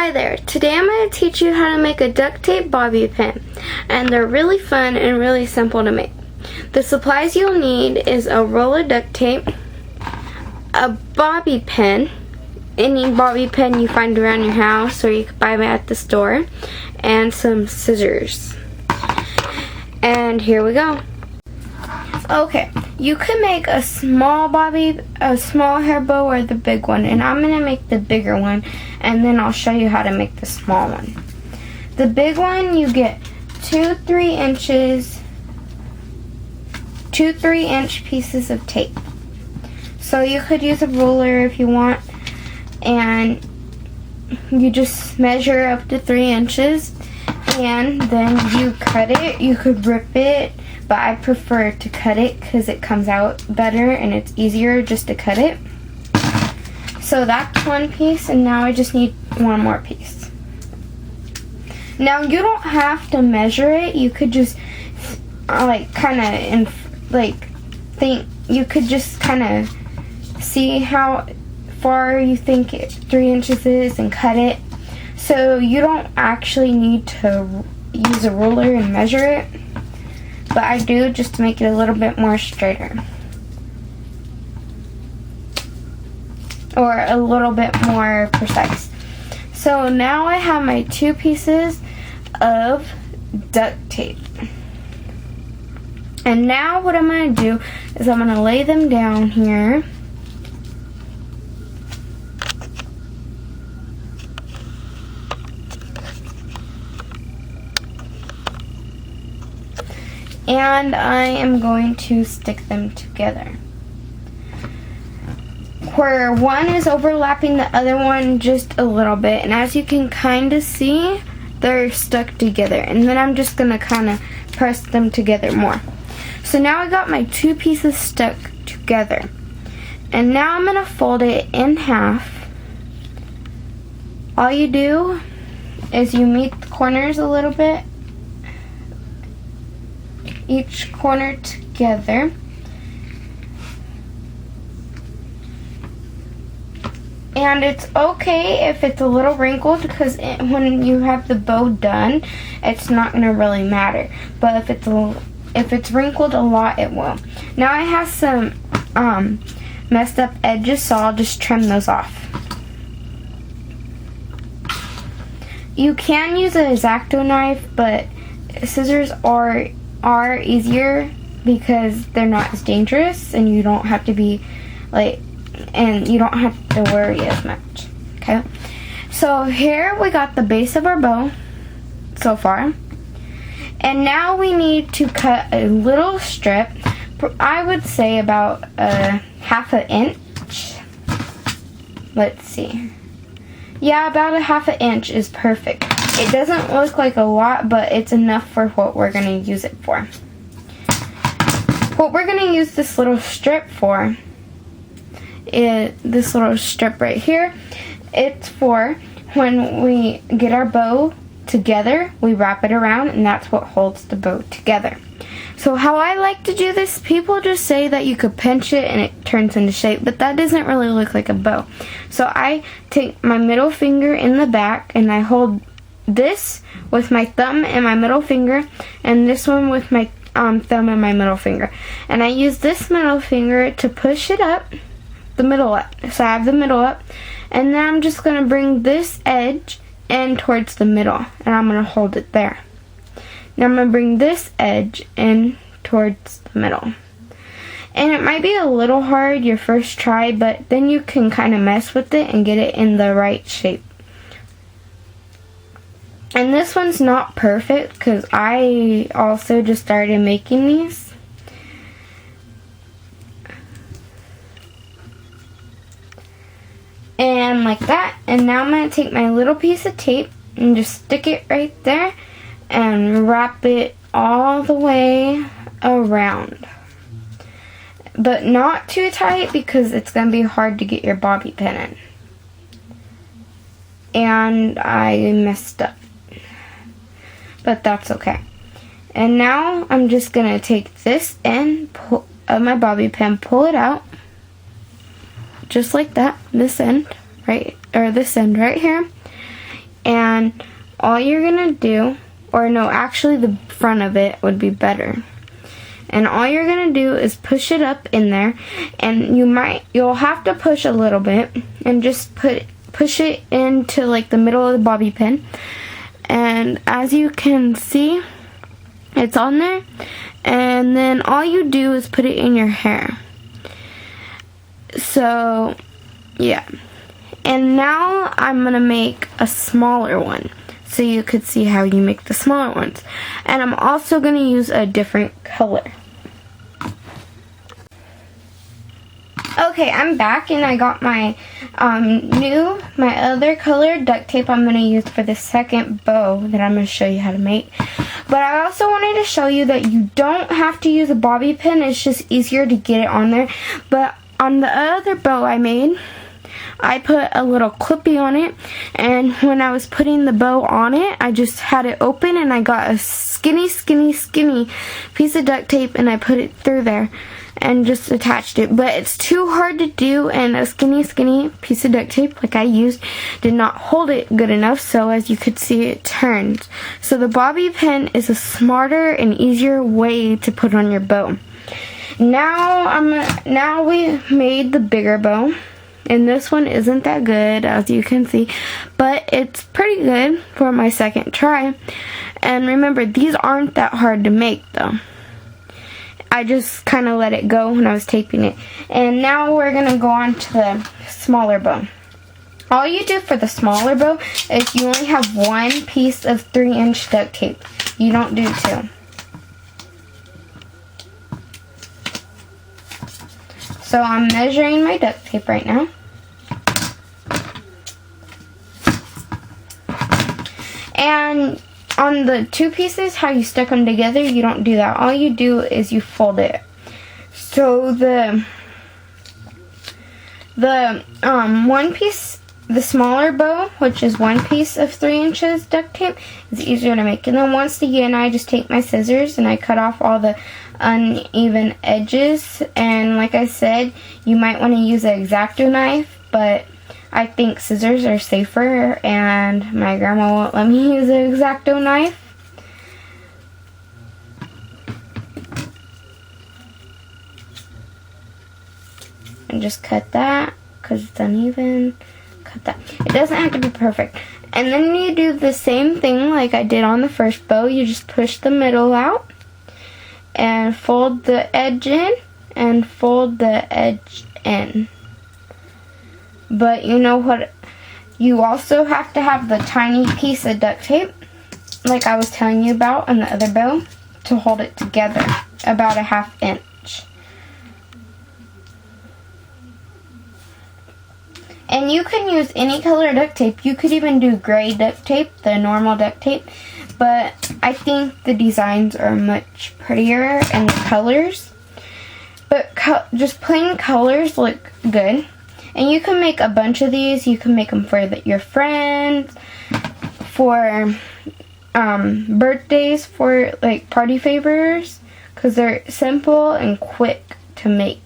Hi there, today I'm going to teach you how to make a duct tape bobby pin, and they're really fun and really simple to make. The supplies you'll need is a roll of duct tape, a bobby pin, any bobby pin you find around your house or you can buy them at the store, and some scissors. And here we go. Okay, you can make a small hair bow or the big one, and I'm going to make the bigger one, and then I'll show you how to make the small one. The big one, you get two 3-inch pieces of tape. So you could use a ruler if you want, and you just measure up to 3 inches, and then you cut it. You could rip it, but I prefer to cut it because it comes out better and it's easier just to cut it. So that's one piece, and now I just need one more piece. Now you don't have to measure it. You could just you could just kind of see how far you think 3 inches is and cut it. So you don't actually need to use a ruler and measure it, but I do just to make it a little bit more straighter, or a little bit more precise. So now I have my 2 pieces of duct tape, and now what I'm going to do is I'm going to lay them down here. And I am going to stick them together. Where one is overlapping the other one just a little bit, and as you can kind of see, they're stuck together. And then I'm just going to kind of press them together more. So now I got my 2 pieces stuck together. And now I'm going to fold it in half. All you do is you meet the corners a little bit, each corner together, and it's okay if it's a little wrinkled, because when you have the bow done, it's not going to really matter. But if it's wrinkled a lot, it will. Now I have some messed up edges, so I'll just trim those off. You can use an X-Acto knife, but scissors are easier because they're not as dangerous, and you don't have to be and you don't have to worry as much. Okay, so here we got the base of our bow so far, and now we need to cut a little strip. I would say about ½ inch. Let's see. Yeah, about ½ inch is perfect. It doesn't look like a lot, but it's enough for what we're going to use it for. What we're going to use this little strip for is this little strip right here. It's for when we get our bow together, we wrap it around, and that's what holds the bow together. So how I like to do this, people just say that you could pinch it and it turns into shape, but that doesn't really look like a bow. So I take my middle finger in the back, and I hold this with my thumb and my middle finger, and this one with my thumb and my middle finger. And I use this middle finger to push it up, the middle up. So I have the middle up, and then I'm just going to bring this edge in towards the middle, and I'm going to hold it there. Now I'm going to bring this edge in towards the middle. And it might be a little hard your first try, but then you can kind of mess with it and get it in the right shape. And this one's not perfect because I also just started making these. And like that. And now I'm going to take my little piece of tape and just stick it right there and wrap it all the way around. But not too tight because it's going to be hard to get your bobby pin in. And I messed up, but that's okay. And now I'm just going to take this end of my bobby pin, pull it out, just like that, this end right here. And all you're gonna do, or no, actually the front of it would be better. And all you're gonna do is push it up in there, and you'll have to push a little bit, and just push it into like the middle of the bobby pin. And as you can see, it's on there. And then all you do is put it in your hair. So yeah. And now I'm gonna make a smaller one, so you could see how you make the smaller ones. And I'm also going to use a different color. Okay, I'm back, and I got my my other color duct tape I'm going to use for the second bow that I'm going to show you how to make. But I also wanted to show you that you don't have to use a bobby pin. It's just easier to get it on there. But on the other bow I made, I put a little clippy on it, and when I was putting the bow on it, I just had it open, and I got a skinny piece of duct tape, and I put it through there and just attached it. But it's too hard to do, and a skinny piece of duct tape like I used did not hold it good enough, so as you could see, it turned. So the bobby pin is a smarter and easier way to put on your bow. Now we made the bigger bow. And this one isn't that good, as you can see, but it's pretty good for my second try. And remember, these aren't that hard to make, though. I just kind of let it go when I was taping it. And now we're going to go on to the smaller bow. All you do for the smaller bow is you only have one piece of 3-inch duct tape. You don't do two. So I'm measuring my duct tape right now. And on the two pieces, how you stick them together, you don't do that. All you do is you fold it. So the one piece, the smaller bow, which is one piece of 3 inches duct tape, is easier to make. And then once again, I just take my scissors and I cut off all the uneven edges. And like I said, you might want to use an X-Acto knife, but I think scissors are safer, and my grandma won't let me use an X-Acto knife. And just cut that because it's uneven. Cut that. It doesn't have to be perfect. And then you do the same thing like I did on the first bow. You just push the middle out and fold the edge in and fold the edge in. But you know what? You also have to have the tiny piece of duct tape, like I was telling you about on the other bow, to hold it together, about a 1/2 inch. And you can use any color duct tape. You could even do gray duct tape, the normal duct tape. But I think the designs are much prettier and the colors. But just plain colors look good. And you can make a bunch of these. You can make them for your friends, for birthdays, for like party favors, because they're simple and quick to make.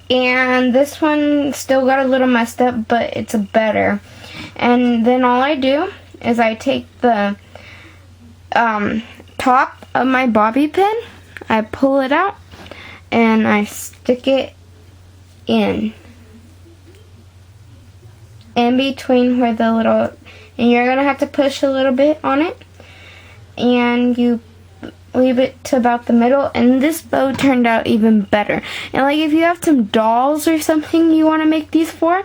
And this one still got a little messed up, but it's better. And then all I do is I take the top of my bobby pin, I pull it out, and I stick it in between where the little, and you're going to have to push a little bit on it, and you leave it to about the middle, and this bow turned out even better. And like if you have some dolls or something you want to make these for,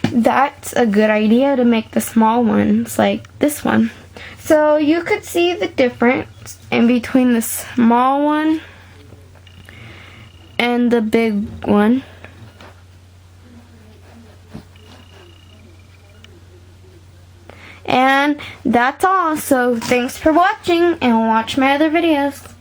that's a good idea to make the small ones like this one. So you could see the difference in between the small one and the big one. And that's all. So thanks for watching, and watch my other videos.